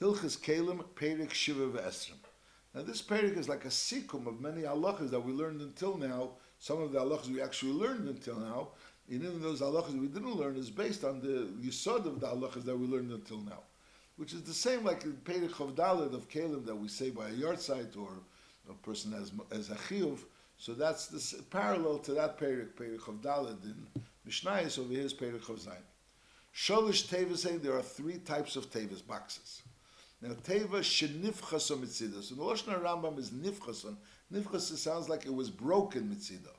Hilchas Keilim Perik Shiva V'Esrim. Now this Perik is like a sikum of many halachas that we learned until now. Some of the halachas we actually learned until now, and even those halachas we didn't learn is based on the yisod of the halachas that we learned until now, which is the same like the Perik Chavdalet of Keilim that we say by a yahrzeit or a person as a chiyuv. So that's this parallel to that Perik Chavdalet in Mishnayos. Over here is Perik Chavzayin. Sholish Tevas saying there are three types of Tevas boxes. Now Teva shenifchason mitzida. So the Lashon Rambam is nifchason. Nifchason sounds like it was broken mitzida.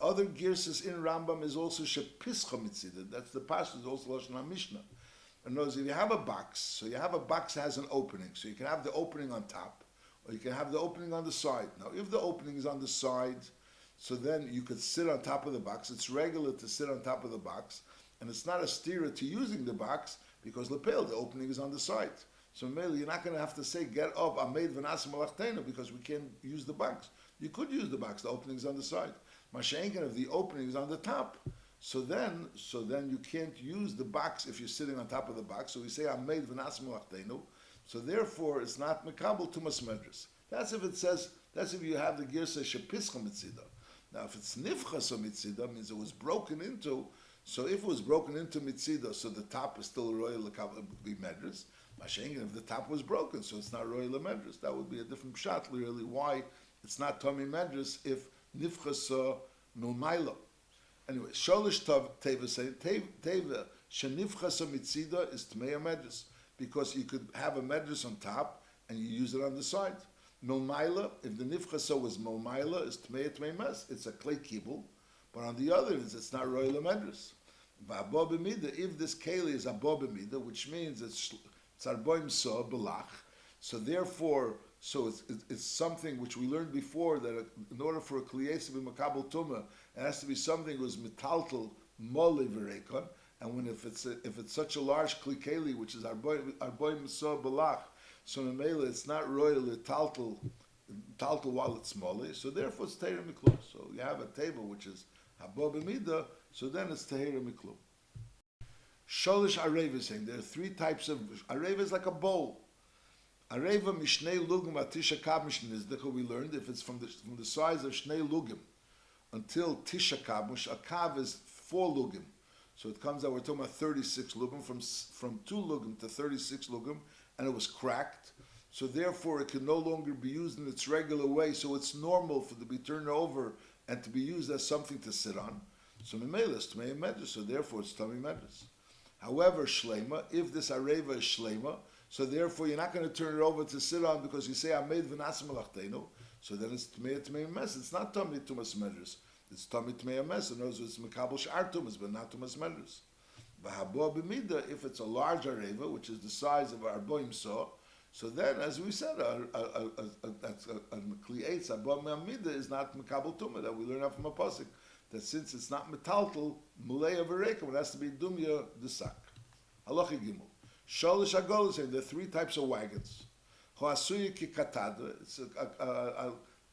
Other girsas in Rambam is also shepischa mitzida. That's the passage is also Lashon Mishnah. In other words, if you have a box, so you have a box that has an opening. So you can have the opening on top, or you can have the opening on the side. Now if the opening is on the side, so then you could sit on top of the box. It's regular to sit on top of the box, and it's not a stira to using the box because lepel, the opening is on the side. So mainly you're not going to have to say, get up, I made v'nasim alachtenu, because we can't use the box. You could use the box, the opening is on the side. Mashenkin, if the opening is on the top, so then you can't use the box if you're sitting on top of the box. So we say, I made v'nasim alachtenu. So therefore, it's not mekabel tumas medras. That's if it says, that's if you have the girsa shepischa mitzida. Now if it's nifchas mitzida, means it was broken into. So if it was broken into mitzida, so the top is still royal be medras. Mashenkin, if the top was broken, so it's not royal medras. That would be a different pshat, really, why it's not tummy medras if nifchasa milmaila. Anyway, sholish teva saying teva shenifchasa mitzida is tmeya medras, because you could have a medras on top and you use it on the side. Milmaila, if the nifchasa was milmaila, is tmeya mes. It's a clay kibul, but on the other end, it's not royal medras. If this keli is abba b'mida, which means it's arboim so belach, so therefore, it's something which we learned before that in order for a kliyes to be makabel tumah, it has to be something that was metaltal mole v'rekon, and when if it's such a large kli which is arboim so belach, so memela it's not royal taltal while it's mole, so therefore it's teira miklum. So you have a table which is abba b'mida, so then it's teira miklum. Sholish areva is saying there are three types of areva. Is like a bowl. Areva mishnei lugim atisha kav mishnizdecha. We learned if it's from the size of shnei lugim until tisha kav, which a kav is 4 lugim. So it comes out we're talking about 36 lugim from 2 lugim to 36 lugim, and it was cracked. So therefore it can no longer be used in its regular way. So it's normal for it to be turned over and to be used as something to sit on. So memela is tmei medras. So therefore it's tummy medras. However, shlema, if this areva is shlema, so therefore you're not going to turn it over to sit on because you say I made v'nasim alachtenu. So then it's tmei mes. It's not tummy tumas medras. It's tummy tmei mes. In other words, it's mekabel shar tumas, but not tumas medras. V'habo b'mida, if it's a large areva, which is the size of arboim saw, so then, as we said, a kli'etz abba b'mida is not mekabel tumah that we learn out from a pasuk. That since it's not metaltal, mulei averekum, it has to be dumya desak. Halacha gimel. Sholish agol is saying there are 3 types of wagons. Hoasuya ki katadra.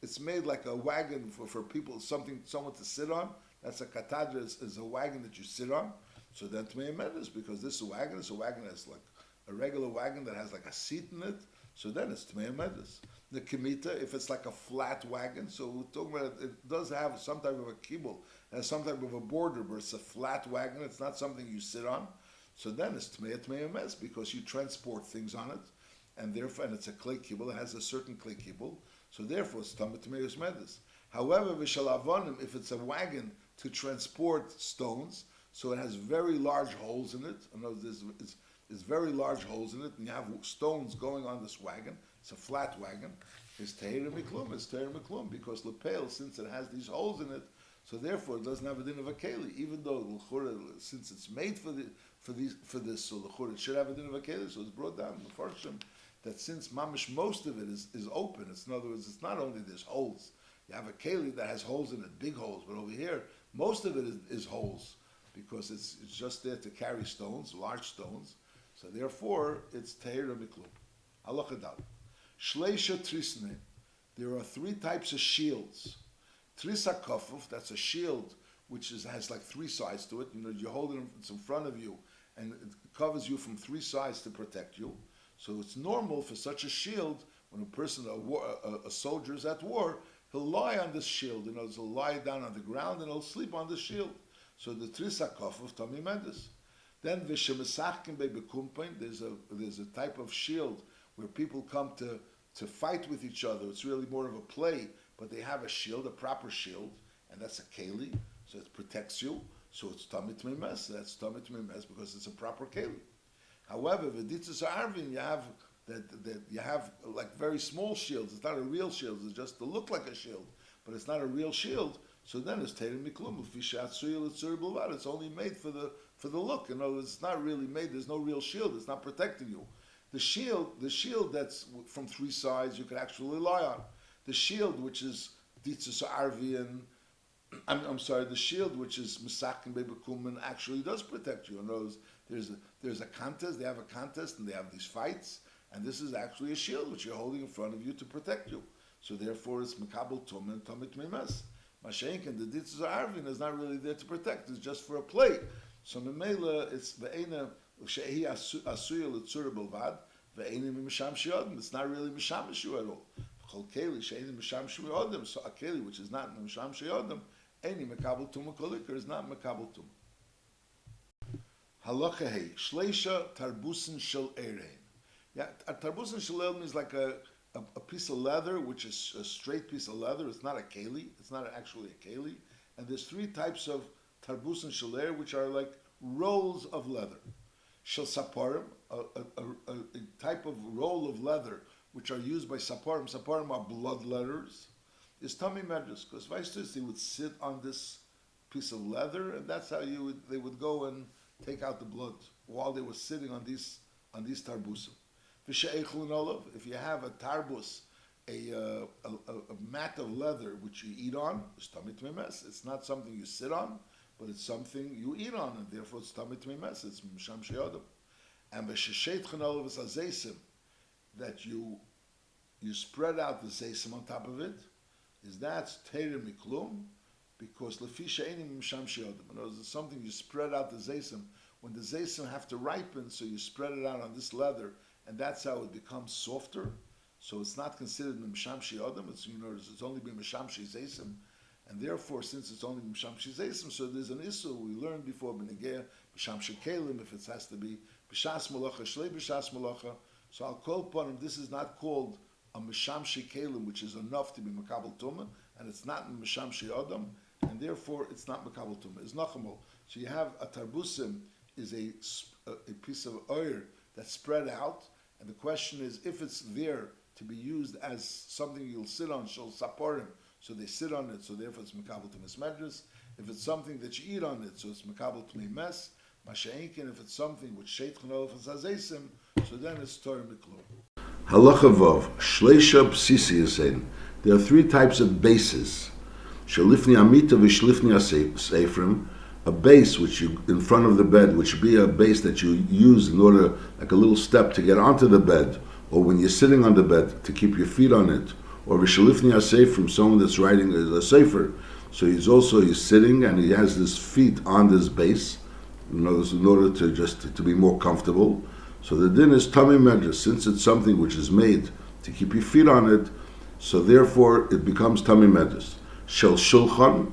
It's made like a wagon for people, someone to sit on. That's a katadra, is a wagon that you sit on. So then tmei medras, because this wagon is a wagon that's like a regular wagon that has like a seat in it. So then it's tmei medras. The Kemitah, if it's like a flat wagon, so we're talking about it does have some type of a kibble, has some type of a border, but it's a flat wagon, it's not something you sit on. So then it's tmei mes, because you transport things on it, and therefore, and it's a clay kibble, it has a certain clay kibble, so therefore it's tmei medras. However, v'shalavonim, if it's a wagon to transport stones, so it has very large holes in it, in other words, there's very large holes in it, and you have stones going on this wagon. It's a flat wagon. It's teira miklum. It's teira miklum because lepel, since it has these holes in it, so therefore it doesn't have a din of a keli. Even though l'chura, since it's made for this, so l'chura it should have a din of a keli. So it's brought down in the farshim that since mamish most of it is open. It's in other words, it's not only there's holes. You have a keli that has holes in it, big holes, but over here most of it is holes because it's just there to carry stones, large stones. So therefore it's teira miklum. Halacha dal. Shleisha trisne. There are 3 types of shields. Trisa kofuf, that's a shield which has like 3 sides to it. You know, you hold it, it's in front of you, and it covers you from 3 sides to protect you. So it's normal for such a shield, when a soldier is at war, he'll lie on this shield. He'll lie down on the ground and he'll sleep on the shield. So the trisakov of Tami Mendes. Then v'shemesachkim bebekumpein, there's a type of shield where people come to fight with each other. It's really more of a play, but they have a shield, a proper shield, and that's a keli, so it protects you. So it's tamit memes. That's tamit memes because it's a proper keli. However, v'ditzis arvin, you have like very small shields. It's not a real shield. It's just to look like a shield, but it's not a real shield. So then it's terim miklum. It's only made for the look. It's not really made. There's no real shield. It's not protecting you. The shield that's from three sides, you can actually lie on. The shield which is ditzis arvian, the shield which is misakin bebekumen actually does protect you. There's a contest. They have a contest and they have these fights, and this is actually a shield which you're holding in front of you to protect you. So therefore, it's mekabel tum and tamit mimes. Mashenkin, the ditzis arvin is not really there to protect. It's just for a play. So memela, it's ve'ena shehi asuya l'tzura belvad ve'ena misham shi'odim. It's not really misham shi'odim at all. Chol keli she'ena misham shi'odim. So a keli which is not misham shi'odim, any mekabel tum kolikar is not mekabel tum. Halacha hey shleisha tarbusin shel erein. Yeah, a tarbusin shel erein means like a piece of leather, which is a straight piece of leather. It's not a keli. It's not actually a keli. And there's three types of tarbus and shaler, which are like rolls of leather. Shel saparim, a type of roll of leather, which are used by saparim. Saparim are blood letters. Is tami medrus, because Vaistus, they would sit on this piece of leather, and that's how they would go and take out the blood while they were sitting on these tarbusim. If you have a tarbus, a mat of leather which you eat on, it's tamit memes. It's not something you sit on, but it's something you eat on, and therefore it's tamit memes. It's misham she'odam. And v'sheshet chenolav is a zeisim, that you spread out the zeisim on top of it. Is that's teir miklum, because lefisha enim misham she'odam. In other words, it's something you spread out the zeisim. When the zeisim have to ripen, so you spread it out on this leather, and that's how it becomes softer. So it's not considered misham she'odam. It's only been misham she'zeisim, and therefore, since it's only misham she'zeisim, so there's an issue we learned before b'negea misham she'kelim, if it has to be b'shas malacha shlei b'shas malacha. So I'll call upon him. This is not called a misham she'kelim, which is enough to be makabel tumah, and it's not misham she'odam, and therefore it's not makabel tumah. It's nachamol. So you have a tarbusim is a piece of oil that's spread out. And the question is, if it's there to be used as something you'll sit on, shel saporim, so they sit on it, so therefore it's mekabel tumis medrus. If it's something that you eat on it, so it's mekabel tumi mes. Masha'inkin, if it's something which sheit chenol v'zazeisim, so then it's torah miklum. Halacha vav shleisha bsisi yasein. There are three types of bases. Shalifni amita v'shlifni asefrim. A base which you in front of the bed, which would be a base that you use in order, like a little step to get onto the bed, or when you're sitting on the bed to keep your feet on it, or v'shalifni asef from someone that's writing a sefer. So he's sitting and he has his feet on this base, in order to be more comfortable. So the din is tami medrus, since it's something which is made to keep your feet on it, so therefore it becomes tami medrus. Shel shulchan,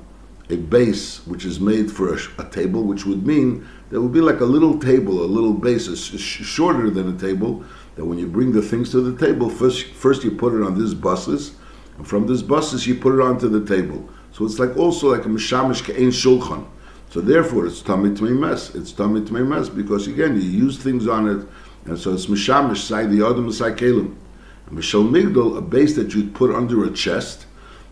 a base which is made for a table, which would mean there would be like a little table, a little base, shorter than a table, that when you bring the things to the table, first you put it on these buses, and from these buses you put it onto the table. So it's also like a mishamish ke'ein shulchan. So therefore it's tamid tmei mes. It's tamid tmei mes because again you use things on it, and so it's mishamish sai the adam sai Keilim. And mishal migdal, a base that you'd put under a chest.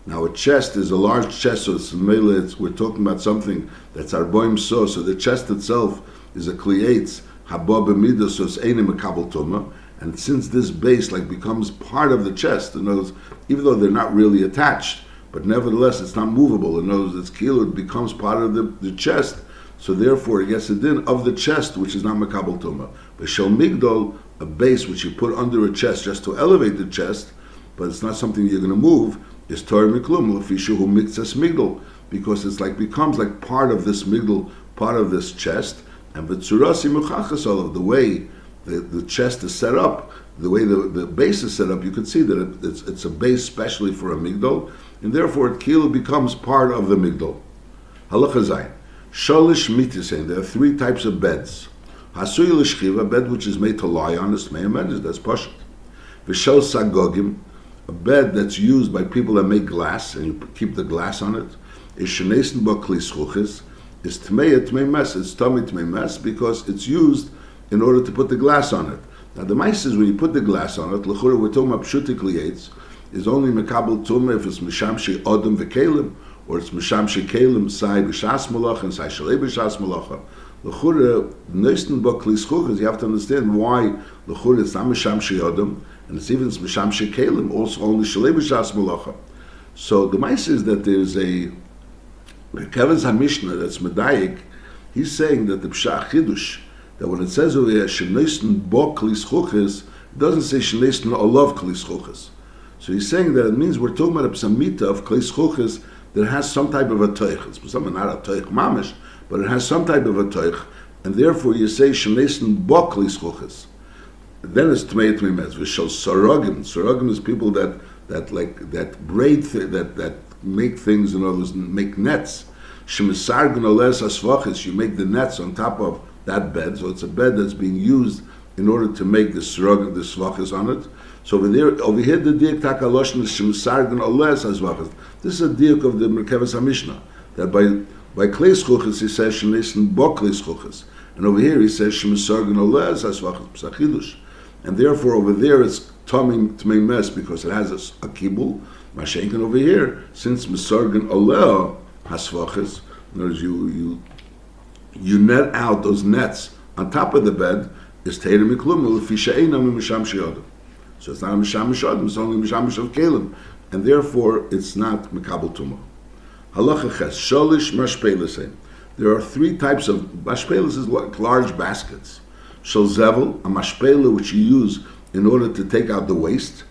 Now a chest is a large chest, so we're talking about something that's arboim so the chest itself is a klietz, haba b'midah, so it's einim mekabel tuma, and since this base becomes part of the chest, in other words, even though they're not really attached, but nevertheless it's not movable, in other words, it's kilo, it becomes part of the chest, so therefore it gets a din of the chest, which is not mekabel tuma. But shel migdol, a base which you put under a chest just to elevate the chest, but it's not something you're going to move, is Torah miklum l'fishu hu miktzas migdal, because it's becomes part of this migdal, part of this chest, and v'tzurasi muchachas olav, the way the chest is set up, the way the base is set up, you could see that it's a base specially for a migdal, and therefore it Keilim becomes part of the migdal. Halacha Zayin. Shalish mitisain. There are three types of beds. Hasuy l'shchiva, a bed which is made to lie on, is tmei medrash, that's pashut. V'shel sagogim, a bed that's used by people that make glass, and you keep the glass on it, is sheneisen ba kli schuches, is tmei mes, it's tmei mes, because it's used in order to put the glass on it. Now the mice is when you put the glass on it, l'chura, we're talking about pshutik lietz, is only mekabel tumah if it's misham she odom v'kelim, or it's misham she kelim sai b'shas malacha and sai shalei b'shas malacha. L'chura, neisten ba kli schuches, you have to understand why l'chura it's not misham she odom, and it's even misham she kelim, also only shalei b'shas malacha. So the mice is that there's a Kevin's HaMishnah that's medayik. He's saying that the pshach chidush, that when it says over here sheneisten bo kli schuches, it doesn't say sheneisten olav kli schuches. So he's saying that it means we're talking about a psamita of kli schuches that has some type of a toich. It's something not a toich mamish, but it has some type of a toich, and therefore you say sheneisten bo kli schuches. Then it's tmei mes. V'shel sarogim. Sarogim is people that braid that make things, in other words, make nets. Shemisargun ales asvachis. You make the nets on top of that bed, so it's a bed that's being used in order to make the sarog, the svachis on it. So over here, the diak takaloshn is shemisargun ales asvachis. This is a diak of the Merkevas HaMishnah, that by klei schuches he says shenisn bo klei schuches, and over here he says shemisargun ales asvachis psachidush, and therefore over there it's tmei mes because it has a kibul. Mashenkin over here, since misargan aleh hasvachis, in other words, you net out those nets on top of the bed, is teir miklum l'fishainam misham she'odem. So it's not a misham she'odem; it's only misham she'od Keilim, and therefore it's not mekabel tumah. Halacha ches sholish mashpelas. There are three types of mashpelas, is like large baskets. Shel zevel, a mashpela which you use in order to take out the waste.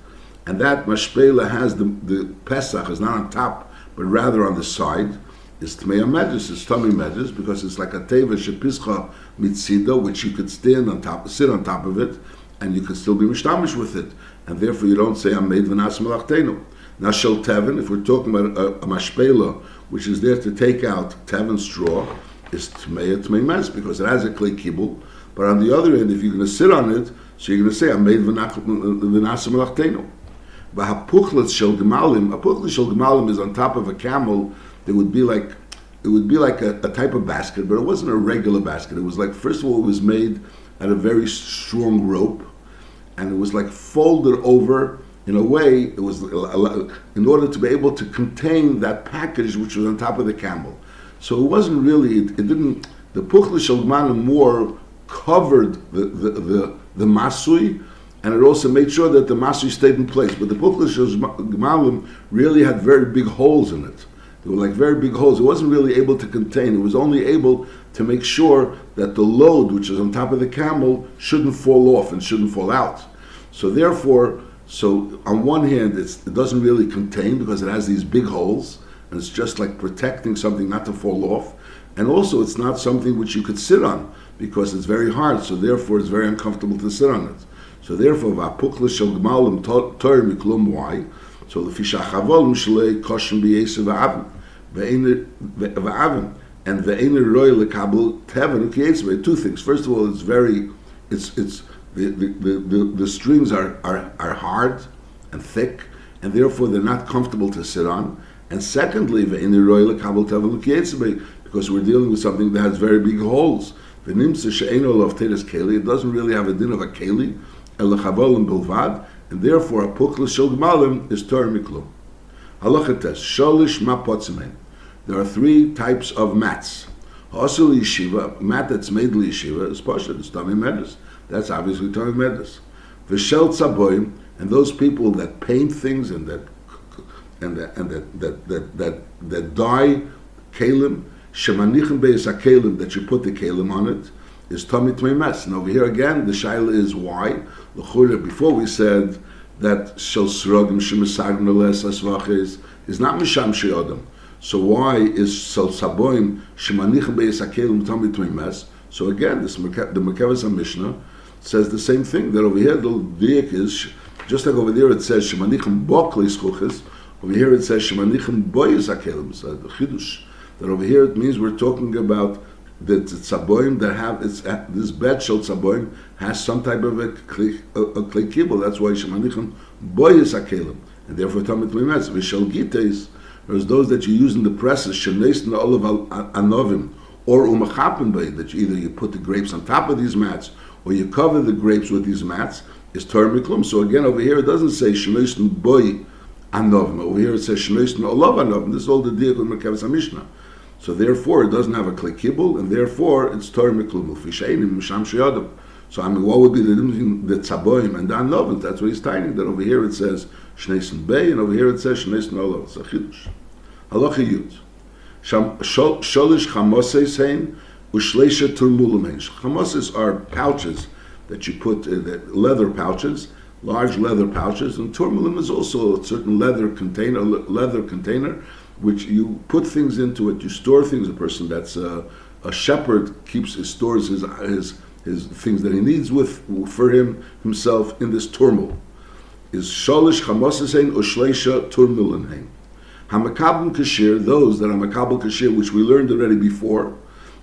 And that mashpela has the pesach is not on top, but rather on the side. Is tmei medrash, it's tummy medrash, because it's like a teva shepischa mitzida, which you could stand on top, sit on top of it, and you could still be mishtamish with it, and therefore you don't say I'm made v'nas malachtenu. Now shel tevin, if we're talking about a mashpela which is there to take out tevin straw, is tmei mes, because it has a klei kibul. But on the other end, if you're going to sit on it, so you're going to say I'm made v'nas malachtenu. A puchlet shel gemalim is on top of a camel. It would be like a type of basket, but it wasn't a regular basket. It was like, first of all, it was made out of very strong rope, and it was like folded over in a way. It was in order to be able to contain that package which was on top of the camel. So it wasn't really. It didn't. The puchlet shel gemalim more covered the masui. And it also made sure that the masui stayed in place. But the puchlet shel gemalim really had very big holes in it. They were like very big holes. It wasn't really able to contain. It was only able to make sure that the load, which is on top of the camel, shouldn't fall off and shouldn't fall out. So therefore, on one hand, it doesn't really contain because it has these big holes, and it's just like protecting something not to fall off. And also, it's not something which you could sit on because it's very hard. So therefore, it's very uncomfortable to sit on it. So therefore, va'puchla shel gemalim tor miklum. Why? So the fishachavol mishlei koshen b'yeser va'avim and ve'ener roy lekabel teven u'kiyetz. Two things. First of all, it's the strings are hard and thick, and therefore they're not comfortable to sit on. And secondly, ve'ener roy lekabel teven u'kiyetz, because we're dealing with something that has very big holes. V'nimtze she'eino lav teres keli. It doesn't really have a din of a keli. And therefore a puchla shel gemalim is tor miklum. Halacha tes sholish mapotzimen. There are three types of mats. Ha'asel yeshiva, mat that's made yeshiva is pashut, it's tmei medrash. That's obviously tmei medrash. V'shel tzaboim, and those people that paint things and that dye Keilim, shemanichem beis haKeilim, that you put the Keilim on it, is tmei mes. And over here again, the shaila is why. Before we said that shel srogim shemisagnu les asvachis is not misham she'odam. So why is shel saboim shemanichem beis haKeilim tmei mes? So again, the Merkevas HaMishnah says the same thing, that over here the diak is, just like over there it says, Shemanichem bokli skuches, over here it says, Shemanichem boyes hakelim, so the chidush. That over here it means we're talking about that tzaboim that have, this bed shel tzaboim has some type of a klei kibul, that's why Shemanichem boyes hakelim. And therefore, Tamit Mimetz, Vishal Gites, there's those that you use in the presses, Shenes in the olive anovim, or Umachapen bay, that you put the grapes on top of these mats, or you cover the grapes with these mats, is Torah Miklum. So again, over here it doesn't say Shenes in boy anovim. Over here it says Shenes in olav anovim. This is all the deal with Merkavas HaMishnah. So therefore, it doesn't have a klei kibul, and therefore it's Torah Miklum. Ufisheinim Misham Sheyadam. So I mean, what would be the difference between the tzaboim and the anovim? That's what he's tying. That over here it says Shneisen Bey, and over here it says Shneisen Olav. It's a chidush. Halacha Yud. Sholish chamoses hein ushleisha turmulim hein. Chamoses are pouches that you put, leather pouches, large leather pouches, and turmulim is also a certain leather container, which you put things into it. You store things. A person that's a shepherd stores his things that he needs for himself in this turmul. Is sholish chamosesein ushleisha turmulinhein. Hamakabel kashir, those that are makabel kashir, which we learned already before,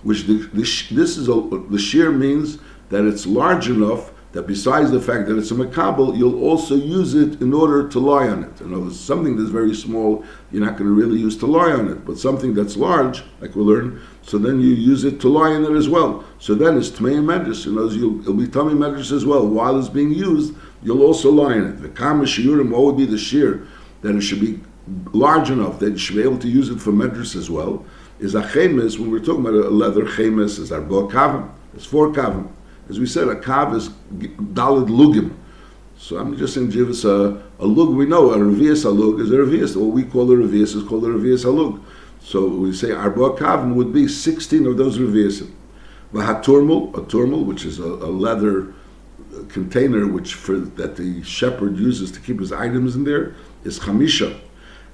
which the shear means that it's large enough that besides the fact that it's a makabel, you'll also use it in order to lie on it. In other words, something that's very small, you're not going to really use to lie on it, but something that's large, like we learned, so then you use it to lie on it as well. So then it's tmei medrash. In other words, it'll be tummy medrash as well. While it's being used, you'll also lie on it. The kama shiurim, what would be the shear that it should be large enough that you should be able to use it for medrash as well? Is a chemes. When we're talking about a leather chemes, is arba kavim. It's 4 kavim. As we said, a kav is dalid lugim. So I'm just saying, give us a lug. We know a revius alug is a revius. What we call a revius is called a revius alug. So we say arba kavim would be 16 of those reviusim. A turmul, which is a leather container that the shepherd uses to keep his items in there, is chamisha.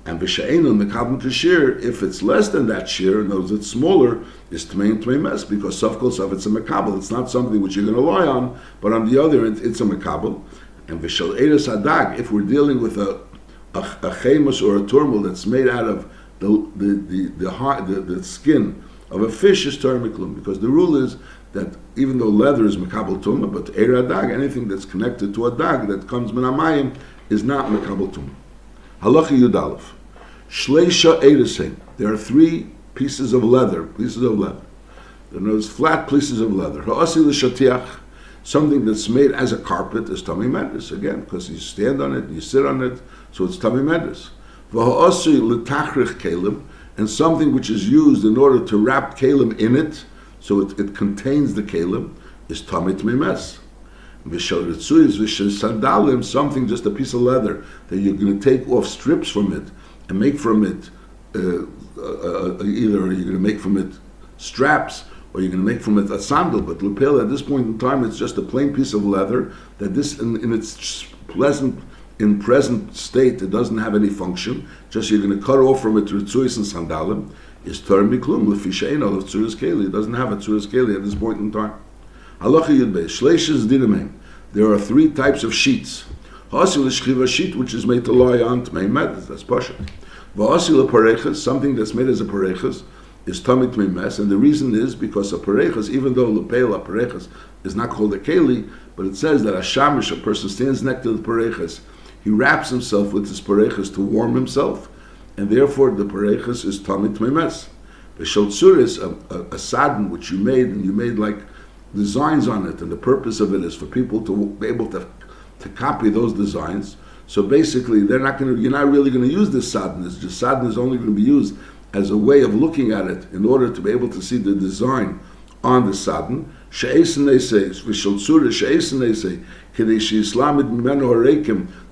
And v'she'enu mekabel kashir, if it's less than that shear, in other words, it's smaller, is tmei mes, because safkol saf, it's a mekabel. It's not something which you're going to lie on, but on the other end, it's a mekabel. And v'shel eres hadag, if we're dealing with a chemus or a turmul that's made out of the skin of a fish, is Torah miklum, because the rule is that even though leather is mekabel tumah, but eir hadag, anything that's connected to a dag that comes min hamayim, is not mekabel tumah. Halacha Yud Aleph. Shleisha Eidesein. There are 3 pieces of leather. There are those flat pieces of leather. Ha'asi l'shatiach, something that's made as a carpet, is Tami Mendes. Again, because you stand on it, you sit on it, so it's Tami Mendes. V'ha'asi l'tachrich Keilim, and something which is used in order to wrap Keilim in it, so it contains the Keilim, is Tami Tmimes. Sandalim, something, just a piece of leather that you're going to take off strips from it and make from it either you're going to make from it straps or you're going to make from it a sandal. But lapel, at this point in time, it's just a plain piece of leather that this in its present state, it doesn't have any function. Just you're going to cut off from it ritzuis and sandalim. Is Torah miklum lefishein of tzuras keli. It doesn't have a tzuras keli at this point in time. Halacha Yud Beis. Shleishes dinamim. There are 3 types of sheets. Ha'asil l'shchiva, sheet which is made to lie on, tmei medes, that's pasha. Va'asil l'pareches, something that's made as a pareches, is tamid tmei mes, and the reason is because a pareches, even though l'peil a pareches is not called a keli, but it says that a shamish, a person stands next to the pareches, he wraps himself with his pareches to warm himself, and therefore the pareches is tamid tmei mes. The shotzur is a sadden which you made, and you made like designs on it, and the purpose of it is for people to be able to copy those designs. So basically, you're not really going to use this sadness. Just sadness is only going to be used as a way of looking at it in order to be able to see the design on the sadden.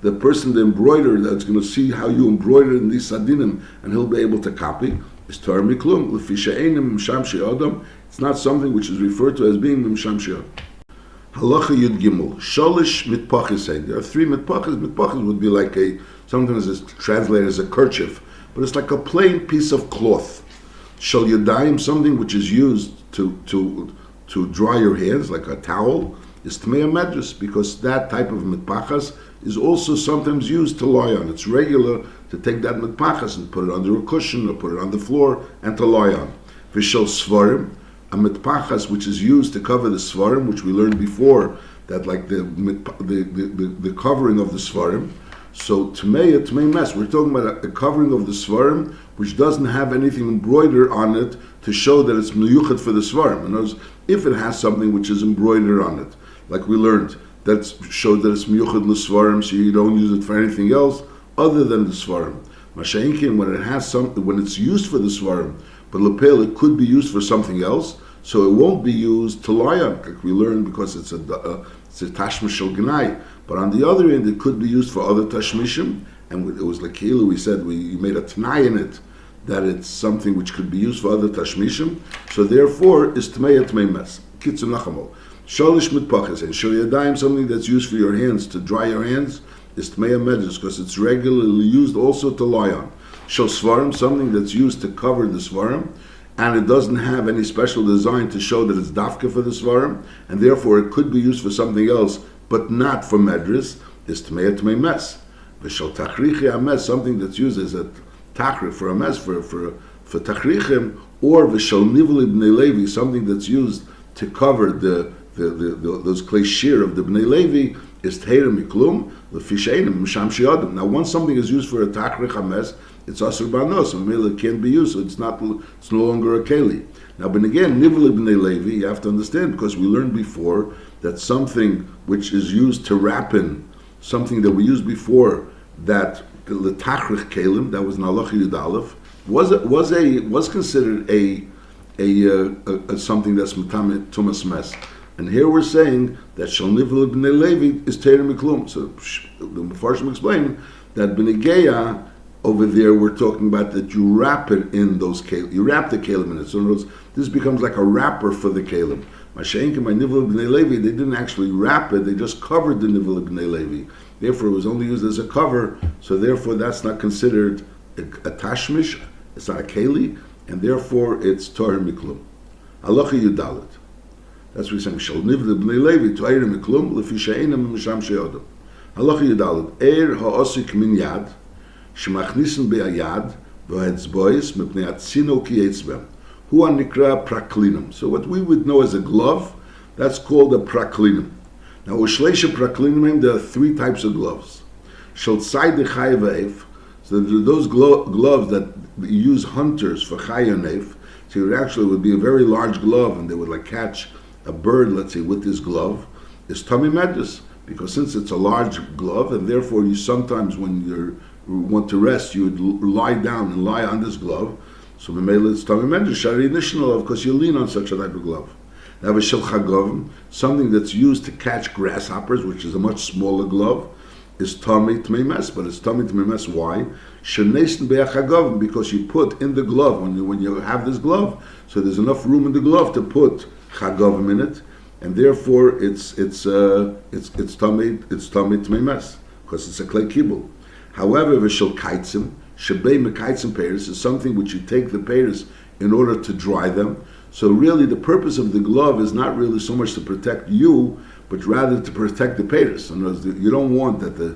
The person, the embroiderer, that's going to see how you embroider in these sadinim, and he'll be able to copy. Is Torah miklum l'fishe'enim misham she'adam. It's not something which is referred to as being misham she'adam. Halacha Yud Gimel. Sholish mitpachis. There are 3 mitpachis. Mitpachis would be like sometimes it's translated as a kerchief, but it's like a plain piece of cloth. Shal yadayim, something which is used to dry your hands, like a towel. is Tmei Medras, because that type of mitpachas is also sometimes used to lie on. It's regular to take that mitpachas and put it under a cushion or put it on the floor and to lie on. Vishal svarim, a mitpachas which is used to cover the svarim, which we learned before, that like the covering of the svarim. So Tmei Mes, we're talking about a covering of the svarim which doesn't have anything embroidered on it to show that it's miyuchat for the svarim. In other words, if it has something which is embroidered on it, like we learned, that shows that it's miyuchat l'svarim, so you don't use it for anything else other than the svarim. Masha'inkin, when it has something, when it's used for the svarim, but lepel, it could be used for something else, so it won't be used to lie on, like we learned, because it's a tashmish shel gnai. But on the other end, it could be used for other tashmishim, and it was like Keilim, we said, you made a t'nai in it, that it's something which could be used for other tashmishim, so therefore, is Tmei Mes. Kitzur Nachamo. Shalish mitpachas, and shel yadayim, something that's used for your hands, to dry your hands, is Tmei Medras, because it's regularly used also to lie on. Shel svarim, something that's used to cover the svarim, and it doesn't have any special design to show that it's dafka for the svarim, and therefore it could be used for something else, but not for medras, is Tmei Mes. V'shel tachrichi ames, something that's used as a tachrich for a mes, for tachrichim, or v'shel nivli b'nei Levi, something that's used to cover those klei shir of the b'nei Levi, is teira miklum l'fisheinim misham she'adam. Now, once something is used for a tachrich ames, it's asur banos, and it can't be used, so it's no longer a keli. Now, but again, nivli b'nei Levi, you have to understand, because we learned before that something which is used to wrap in, something that we used before, that the tachrich Keilim, that was in Halacha Yud Aleph, was considered a something that's Matame Tumas Mes. And here we're saying that Shal Nivul B'nei Levi is Teir Miklum. So the Mefarshim explain that B'nei Geya, over there we're talking about that you wrap it in those Keilim. You wrap the Keilim in it. So in other words, this becomes like a wrapper for the Keilim. Mashenkim by Nivul B'nei Levi, they didn't actually wrap it, they just covered the Nivul B'nei Levi. Therefore, it was only used as a cover, so therefore that's not considered a tashmish, it's not a keli, and therefore it's Torah Miklum. Halacha Yudalit. That's what we're saying. Shal nivle b'nei Levi Torah Miklum lefi she'enam misham she'odam. Halacha Yudalit. Ha'osik min yad shemachnisin be'ayad v'hetzbois mipnei atzino ki etzbem. Hu nikra praklinum. So what we would know as a glove, that's called a praklinum. Now, Ushleisha Praklinim, there are three types of gloves. Shaltzai de Chayav, so those gloves that use hunters for Chayav, so it actually would be a very large glove, and they would like catch a bird, let's say, with this glove, is Tami Medras, because since it's a large glove, and therefore you sometimes, when you want to rest, you would lie down and lie on this glove, so Memela it's Tami Medras, Shari Nishnal, because you lean on such a type of glove. Now, V'shel Chagovim, something that's used to catch grasshoppers, which is a much smaller glove, is Tami Tmei Mes. But it's Tami Tmei Mes. Why? Sheneisen be'achagovim, because you put in the glove, when you have this glove, so there's enough room in the glove to put Chagovim in it, and therefore it's Tami Tmei Mes, because it's a clay kibul. However, V'shel Keitzim, Shebei Mekeitzim Peiros, is something which you take the peiros in order to dry them. So really, the purpose of the glove is not really so much to protect you, but rather to protect the peiros. In other words, you don't want that the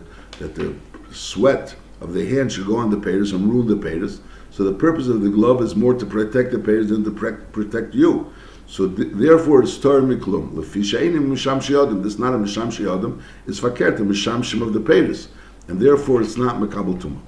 sweat of the hand should go on the peiros and ruin the peiros. So the purpose of the glove is more to protect the peiros than to protect you. So therefore, it's Torah Miklum. L'fishainim misham she'adim. This is not a misham she'adim. It's fakert, a misham shem of the peiros, and therefore it's not mekabel tumah.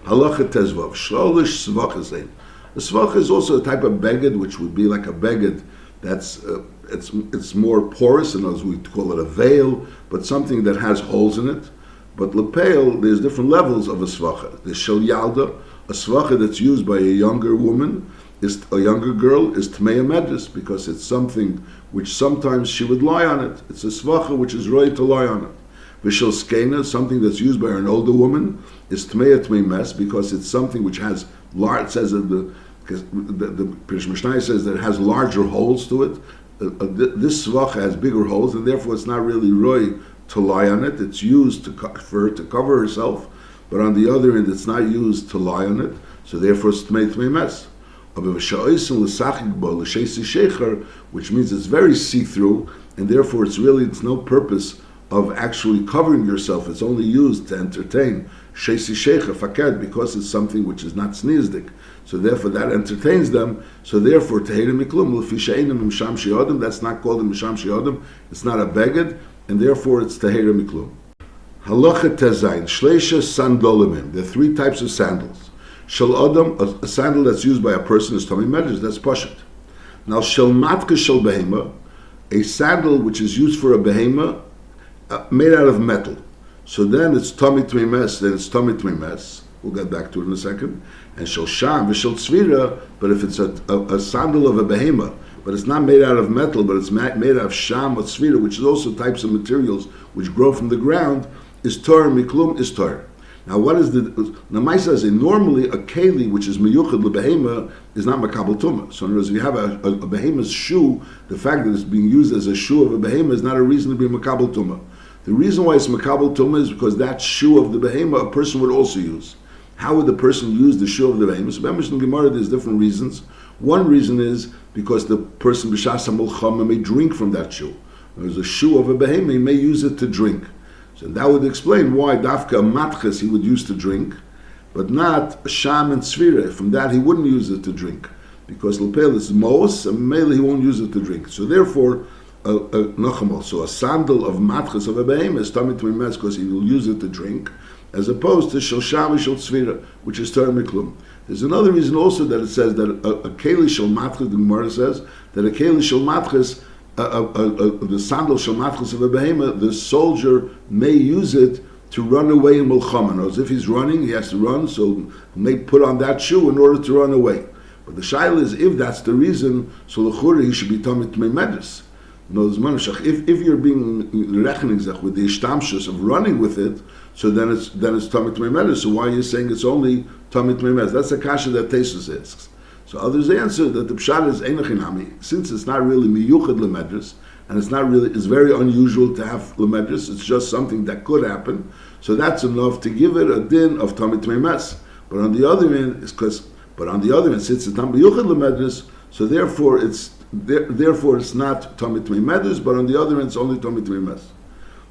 Halacha tezvav sholish svachas. The svach is also a type of beged, which would be like a beged that's it's more porous, and as we call it a veil, but something that has holes in it. But lepel, there's different levels of a svacha. There's shel yalda, a svacha that's used by a younger woman, a younger girl, is tmei medras, because it's something which sometimes she would lie on it. It's a svacha which is right to lie on it. V'shel skena, something that's used by an older woman, is tmei mes, because it's something which has large. It says that the Pirish Mishnah says that it has larger holes to it. This svacha has bigger holes, and therefore it's not really roy to lie on it. It's used for her to cover herself, but on the other end, it's not used to lie on it. So therefore, it's tmei mes. Which means it's very see-through, and therefore it's no purpose of actually covering yourself. It's only used to entertain sheisi sheikha faked, because it's something which is not snizdik. So therefore that entertains them. So therefore tehera miklum l'fi she'enim misham she'odem, that's not called a misham she'odem. It's not a beged, and therefore it's tehera miklum. Halacha tezayin shleisha sandolimim. There are three types of sandals. Shel odom, a sandal that's used by a person is tummy medrash. That's pashat. Now shel matka shel behema, a sandal which is used for a behema, made out of metal. So then it's tummy tmimes. Then it's tummy tmimes. We'll get back to it in a second. And shel sham v'shel tzvira. But if it's a sandal of a behema, but it's not made out of metal, but it's made out of sham or tzvira, which is also types of materials which grow from the ground, is tor miklum is tor. Now what is the Namaisa says normally a keli which is miyuchad lebehema is not makabel tumah. So in other words, if you have a behemoth's shoe, the fact that it's being used as a shoe of a behema is not a reason to be makabel tumah. The reason why it's makabel tumah is because that shoe of the behema a person would also use. How would the person use the shoe of the behema? So Be'emish in Gemara there's different reasons. One reason is because the person b'shas hamulchama may drink from that shoe. There's a shoe of a behema, he may use it to drink. So that would explain why dafka matches he would use to drink, but not a sham and tzvira. From that he wouldn't use it to drink, because lepel is mos, and mainly he won't use it to drink. So therefore, so a sandal of matches of a behemoth is tamid tmimes because he will use it to drink, as opposed to shel sham and shel tzvira, which is tar miklum. There's another reason also that it says that a keli shel matches, the Gemara says that a keli shel matches, the sandal shel matches of a behemoth, the soldier may use it to run away in Mulchama. As if he's running, he has to run, so he may put on that shoe in order to run away. But the shaila is, if that's the reason, so l'chura he should be tamid tmei medres. If you're being rechnizach with the ishtamshus of running with it, so then it's tamid tmei medres. So why are you saying it's only tamid tmei medres? That's the kasha that Tesus asks. So others answer that the pshat is einachinami, since it's not really miyuchad lemedres, and it's very unusual to have lemedres, it's just something that could happen, so that's enough to give it a din of tamid tmeimes. But on the other hand, since it's not miyuchad lemedres, so therefore it's not tamid tmeimes, but on the other hand, it's only tamid tmeimes.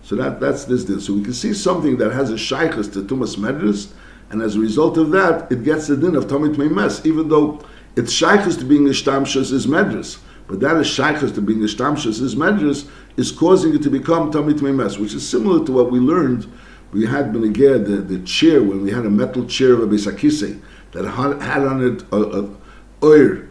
So that's this din. So we can see something that has a shaykhus to tumas medres, and as a result of that, it gets the din of tamid tmeimes, even though it's shaykhus to being ishtamshus is medres. But that is shaykhus to being ishtamshus is medres, is causing it to become tamid tmeimes, which is similar to what we learned. We had the chair, when we had a metal chair of a besakise that had on it a oir,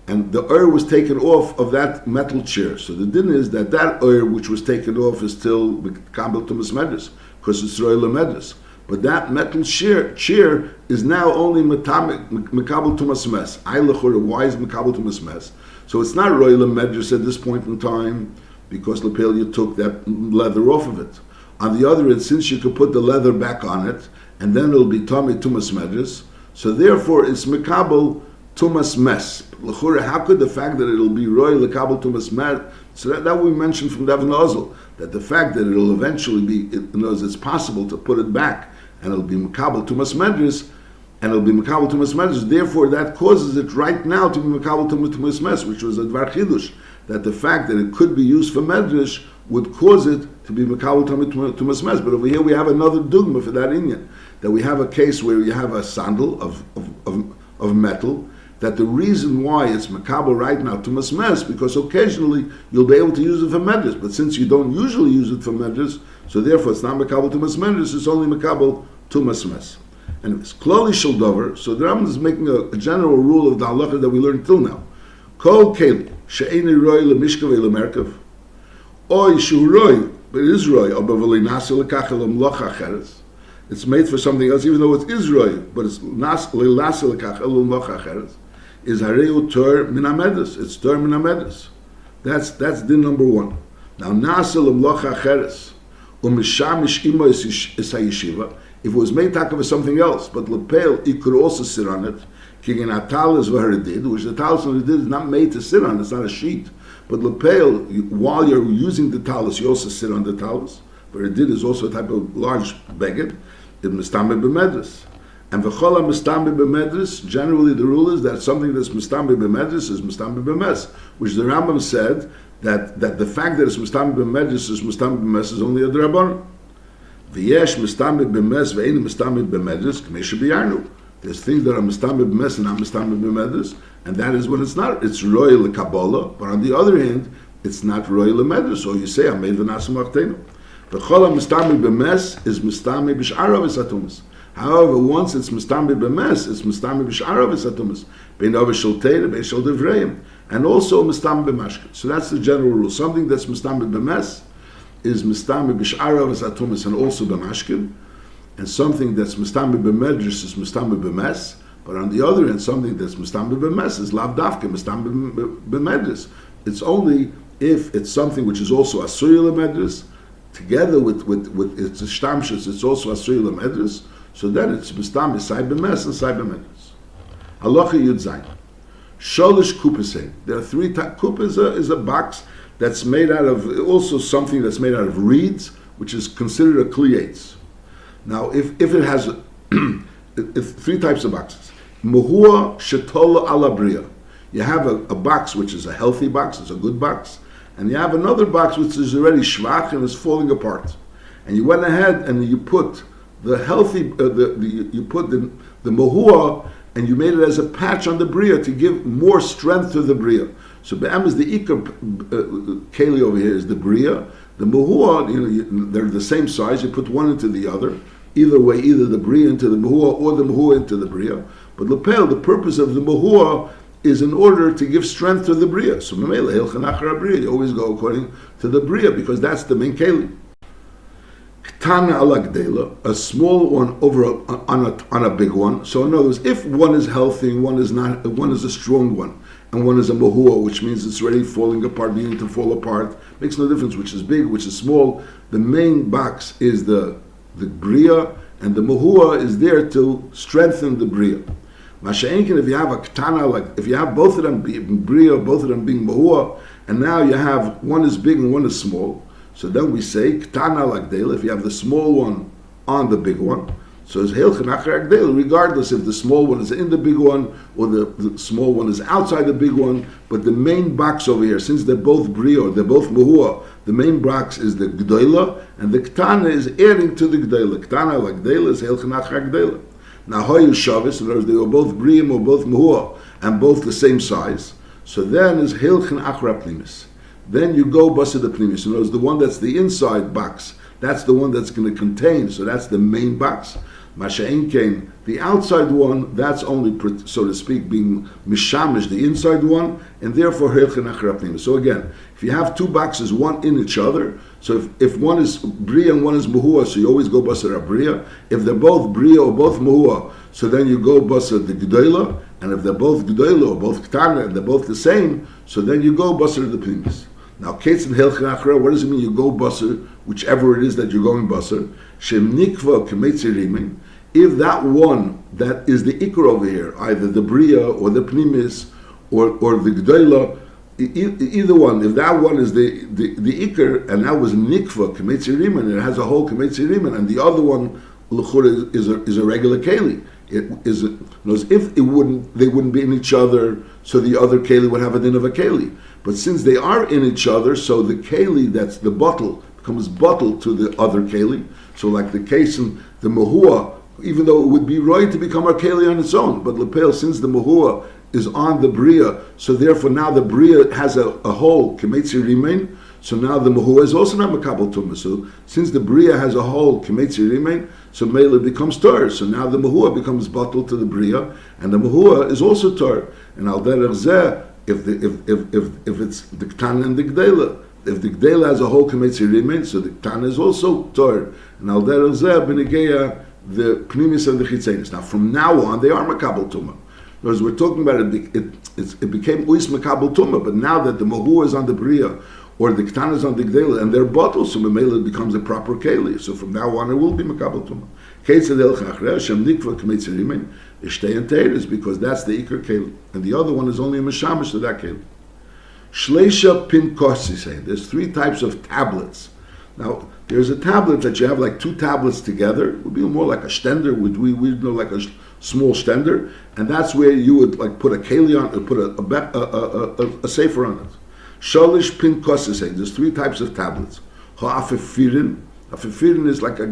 and the oir was taken off of that metal chair. So the din is that oir which was taken off is still kambel tumas medres, because it's royal medres. But that metal chair is now only mekabel tumas mes. Why is mekabel tumas mes? So it's not royal medres at this point in time, because lepel you took that leather off of it. On the other hand, since you could put the leather back on it, and then it'll be tamid tumas medres, so therefore it's mekabel tumas mes. How could the fact that it'll be royal mekabel tumas mes? So that we mentioned from Devin Ozel, that the fact that it'll eventually be, it's possible to put it back, and it'll be mekabel tumas medres, therefore that causes it right now to be mekabel tumas mes, which was a dvar chidush, that the fact that it could be used for medrash would cause it to be mekabel tumas mes. But over here we have another dogma for that inyan, that we have a case where you have a sandal of metal, that the reason why it's mekabel right now tumas mes, because occasionally you'll be able to use it for medrash, but since you don't usually use it for medrash, so therefore it's not mekabel tumas medrash, it's only mekabel tumas mes. Anyways, klali shel dover. So the Rambam is making a general rule of the halacha that we learned till now. Kol keilim she'eni roy lemishkav lemerkav, oy shu roy, but it is roy, aber v'li nasi lekach lemlocha acheres. It's made for something else, even though it is roy, but it's nasi lekach lemlocha acheres. Is hareu tor min hamedes. It's tor min hamedes. That's din number one. Now nasi lemlocha acheres umishamish imo is hayeshiva. If it was made taka for something else, but lepel, he could also sit on it. Kigin atal is what it did, which the talus it did is not made to sit on. It's not a sheet. But lepel, while you're using the talus, you also sit on the talus. But it did is also a type of large beged. It mistambe b'medres. And v'chola mistambe b'medres. Generally, the rule is that something that's mistambe b'medres is mistambe b'mes, which the Rambam said that the fact that it's Mustami b'medus is Mustami b'mes is only a Draban. V'yesh Mustami b'mes ve'ein Mustami b'medus k'mesha b'yarnu. There's things that are Mustami b'mes and not Mustami b'medus, and that is when it's not. It's royal Kabbalah, but on the other hand, it's not royal medus. So you say, Amed v'nasim achtenu. The Chola Mustami b'mes is Mustami b'sh'ara v'satumas. However, once it's Mustami b'mes, it's Mustami b'sh'ara v'satumas. Bein ove shel teira, bein shel devreim. And also Mustami b'mashkin. So that's the general rule. Something that's Mustami b'mes is Mustami b'sh'ara v'satumas and also b'mashkin. And something that's Mustami b'medrus is Mustami b'mes. But on the other hand, something that's Mustami b'mes is lav dafke Mustami b'medrus. It's only if it's something which is also Asuyah Lemedris, together with its Shtamshus, it's also Asuyah Lemedris, so then it's Mistami Sai B'mes and Sai B'medris. Halacha Yud Zayin. Sholish Kupasein. There are three types. Kupa is a box that's made out of, also something that's made out of reeds, which is considered a Kliyetz. Now, if it has, three types of boxes. Muhua Shetola Alabriya. You have a box which is a healthy box, it's a good box, and you have another box which is already shvach and is falling apart. And you went ahead and you put the healthy, you put the mohua, and you made it as a patch on the bria to give more strength to the bria. So be'am is the ikar keli over here is the bria. The mohua, they're the same size. You put one into the other. Either way, either the bria into the mohua or the mohua into the bria. But lepel, the purpose of the mohua is in order to give strength to the bria. So memela hilchan achar bria, you always go according to the bria because that's the main keli. Ktana alagdela, a small one over on a big one. So in other words, if one is healthy, one is not, one is a strong one, and one is a mahua, which means it's already falling apart, beginning to fall apart. Makes no difference which is big, which is small. The main box is the bria, and the mahua is there to strengthen the bria. Masha'enkin, if you have a ktana, like if you have both of them being bria, both of them being mahua, and now you have one is big and one is small, so then we say ktana lagdela, if you have the small one on the big one, so it's hilchan achar agdela, regardless if the small one is in the big one or the small one is outside the big one, but the main box over here, since they're both bria, they're both mahua, the main box is the gdoila, and the ktana is adding to the gdoila. Ktana lagdela is hilchan achar agdela. Now, hoyu shavis, in other words, they were both briim or both muhua, and both the same size. So then is hilchan achra plimis. Then you go basa the plimis. In other words, the one that's the inside box, that's the one that's going to contain, so that's the main box. Masha'in came, the outside one, that's only, so to speak, being mishamish, the inside one, and therefore hilchan achra plimis. So again, if you have two boxes, one in each other, so if one is bria and one is muhua, so you always go basa bria. If they're both bria or both muhua, so then you go basa the gdoila. And if they're both gdoila or both ktana and they're both the same, so then you go basa the primis. Now, kates and hilchan achra, what does it mean? You go basa whichever it is that you're going basa. Shem nikva kemetzirimin. If that one that is the ikar over here, either the bria or the primis or the gdoila, either one, if that one is the ikar, and that was nikva kemetzirimin, and it has a whole kemetzirimin, and the other one l'chura is a regular keli. It is if it wouldn't, they wouldn't be in each other, so the other keli would have a din of a keli. But since they are in each other, so the keli that's the bottle becomes bottle to the other keli. So like the case in the mahua, even though it would be right to become a keli on its own, but lepel, since the mahua is on the bria, so therefore now the bria has a whole kemetzi remain. So now the mahua is also not makabel tumah. So since the bria has a whole kemetzi remain, so mele becomes tar. So now the mahua becomes bottled to the bria, and the mahua is also tar. And al derech zeh, if it's the ktana and the gdela, if the gdela has a whole kemetzi remain, so the ktana is also tar. And al derech zeh b'negeya the pnimis and the chitzenis. Now from now on they are makabel tumah. Because we're talking about it became uis makabel tumah, but now that the mahua is on the bria, or the ktana is on the gdela, and they're bottled, so memela it becomes a proper keli. So from now on, it will be makabel tumah. Ketzad el chachre shem nikva k'meitzer rimen ishtei and teres, because that's the ikar keli, and the other one is only a meshamish to that keli. Shleisha pinkosi say there's three types of tablets. Now there's a tablet that you have like two tablets together. It would be more like a stender. We know like a small stender, and that's where you would like put a keli on, put a sefer on it. Shalish pin kosesein. There's three types of tablets. Ha'afifirin. Afifirin is like a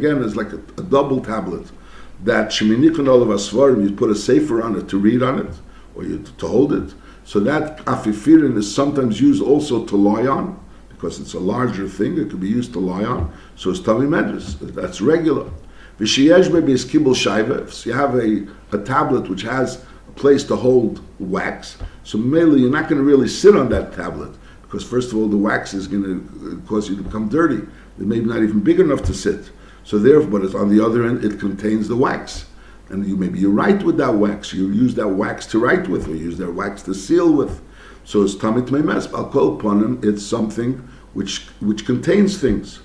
double tablet that sheminikon olav asvarim. You put a sefer on it to read on it, or to hold it. So that afifirin is sometimes used also to lie on, because it's a larger thing. It could be used to lie on. So it's Tami Medrash. That's regular. V'sheyesh bebeis kibul shayva. If you have a tablet which has a place to hold wax, so mainly you're not going to really sit on that tablet, because first of all the wax is going to cause you to become dirty. It may be not even big enough to sit. So therefore, but it's on the other end, it contains the wax. And you write with that wax. You use that wax to write with, or use that wax to seal with. So it's tamit meimes. I'll call upon him. It's something which contains things.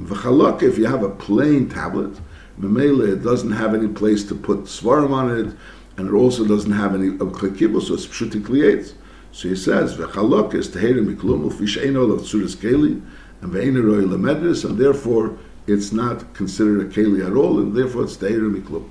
V'chalak, if you have a plain tablet, memele, it doesn't have any place to put svarim on it, and it also doesn't have any chakibus, so it's pshutik lietz. So he says, v'chalak is teherim miklum u'fish eino of tzuris keli, and ve'eino roi lemedris, and therefore it's not considered a keli at all, and therefore it's teherim miklum.